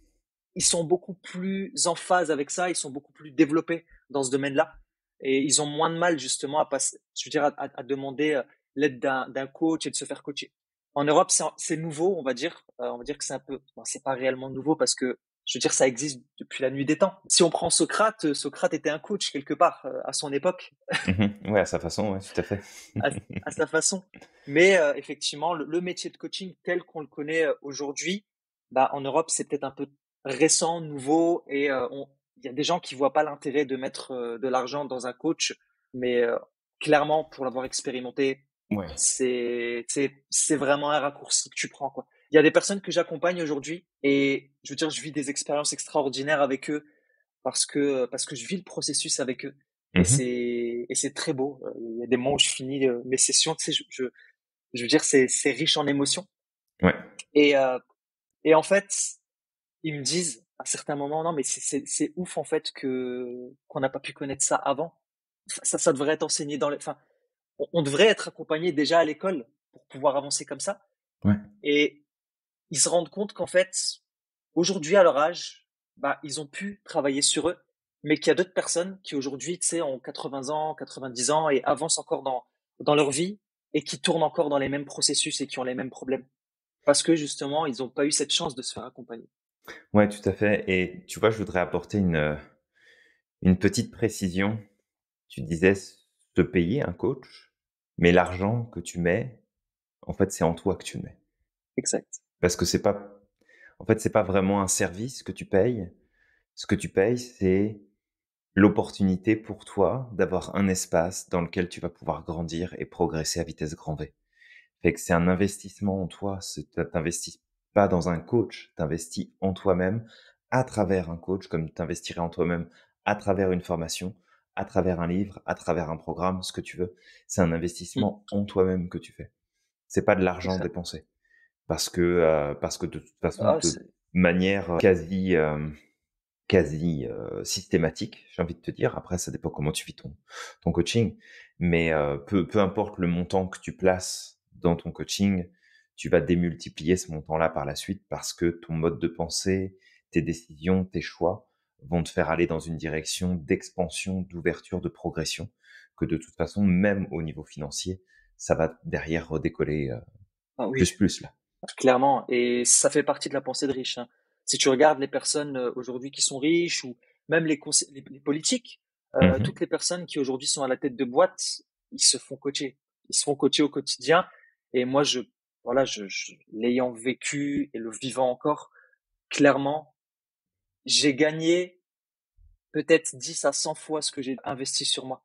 ils sont beaucoup plus en phase avec ça, ils sont beaucoup plus développés dans ce domaine-là. Et ils ont moins de mal justement à passer, je veux dire, à demander l'aide d'un coach et de se faire coacher. En Europe, c'est nouveau, on va dire que c'est un peu, bon, c'est pas réellement nouveau parce que, je veux dire, ça existe depuis la nuit des temps. Si on prend Socrate, Socrate était un coach quelque part à son époque, Mmh. Ouais, à sa façon, ouais, tout à fait. à, à sa façon. Mais effectivement, le métier de coaching tel qu'on le connaît aujourd'hui, bah, en Europe, c'est peut-être un peu récent, nouveau, et il y a des gens qui voient pas l'intérêt de mettre de l'argent dans un coach, mais clairement, pour l'avoir expérimenté, Ouais. c'est vraiment un raccourci que tu prends, quoi. Il y a des personnes que j'accompagne aujourd'hui et je veux dire, je vis des expériences extraordinaires avec eux parce que je vis le processus avec eux. Et Mmh. c'est très beau. Il y a des moments où je finis mes sessions, tu sais, je veux dire, c'est riche en émotions. Ouais. Et et en fait, ils me disent à certains moments, non, mais c'est ouf en fait que qu'on n'a pas pu connaître ça avant. Ça devrait être enseigné dans les, enfin, on devrait être accompagné déjà à l'école pour pouvoir avancer comme ça. Ouais. Et ils se rendent compte qu'en fait, aujourd'hui, à leur âge, bah, ils ont pu travailler sur eux, mais qu'il y a d'autres personnes qui aujourd'hui, tu sais, ont 80 ans, 90 ans et avancent encore dans leur vie et qui tournent encore dans les mêmes processus et qui ont les mêmes problèmes. Parce que justement, ils n'ont pas eu cette chance de se faire accompagner. Ouais, tout à fait et tu vois, je voudrais apporter une petite précision. Tu disais te payer un coach, mais l'argent que tu mets, en fait, c'est en toi que tu le mets. Exact. Parce que c'est pas en fait, c'est pas vraiment un service que tu payes. Ce que tu payes, c'est l'opportunité pour toi d'avoir un espace dans lequel tu vas pouvoir grandir et progresser à vitesse grand V. Fait que c'est un investissement en toi, t'investis pas dans un coach, t'investis en toi-même à travers un coach comme t'investirais en toi-même à travers une formation, à travers un livre, à travers un programme, ce que tu veux. C'est un Mmh. investissement en toi-même que tu fais. C'est pas de C'est l'argent ça. dépensé parce que de toute façon Ah, de manière quasi, systématique, j'ai envie de te dire. Après, ça dépend comment tu vis ton coaching, mais peu importe le montant que tu places dans ton coaching, tu vas démultiplier ce montant-là par la suite parce que ton mode de pensée, tes décisions, tes choix vont te faire aller dans une direction d'expansion, d'ouverture, de progression que de toute façon, même au niveau financier, ça va derrière redécoller Ah oui, plus là. clairement. Et ça fait partie de la pensée de riche, hein. Si tu regardes les personnes aujourd'hui qui sont riches ou même les politiques, Mhm. toutes les personnes qui aujourd'hui sont à la tête de boîte, ils se font coacher. Ils se font coacher au quotidien. Et moi, voilà, l'ayant vécu et le vivant encore, clairement, j'ai gagné peut-être 10 à 100 fois ce que j'ai investi sur moi.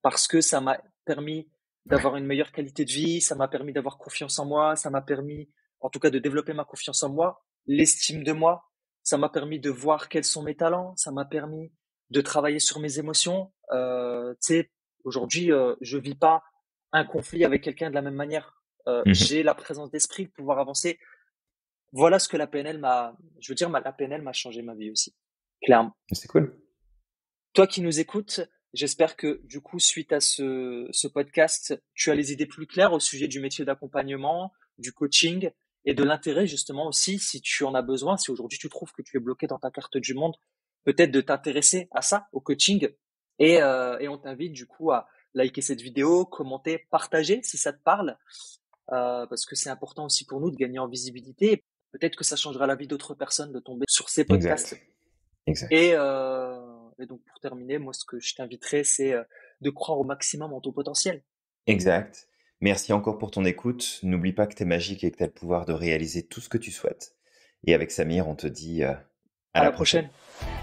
Parce que ça m'a permis Ouais. d'avoir une meilleure qualité de vie, ça m'a permis d'avoir confiance en moi, ça m'a permis, en tout cas, de développer ma confiance en moi, l'estime de moi, ça m'a permis de voir quels sont mes talents, ça m'a permis de travailler sur mes émotions. Tu sais, aujourd'hui, je vis pas un conflit avec quelqu'un de la même manière. Mhm. J'ai la présence d'esprit de pouvoir avancer. Voilà ce que la PNL je veux dire, la PNL m'a changé ma vie aussi, clairement. C'est cool. Toi qui nous écoutes, j'espère que du coup, suite à ce podcast, tu as les idées plus claires au sujet du métier d'accompagnement, du coaching et de l'intérêt justement aussi, si tu en as besoin, si aujourd'hui tu trouves que tu es bloqué dans ta carte du monde, peut-être de t'intéresser à ça, au coaching. Et on t'invite du coup à liker cette vidéo, commenter, partager si ça te parle, parce que c'est important aussi pour nous de gagner en visibilité. Peut-être que ça changera la vie d'autres personnes de tomber sur ces Exact. podcasts. Exact. Et donc pour terminer, moi ce que je t'inviterais, c'est de croire au maximum en ton potentiel. Exact. Merci encore pour ton écoute. N'oublie pas que tu es magique et que tu as le pouvoir de réaliser tout ce que tu souhaites. Et avec Samir, on te dit à À la la prochaine. prochaine.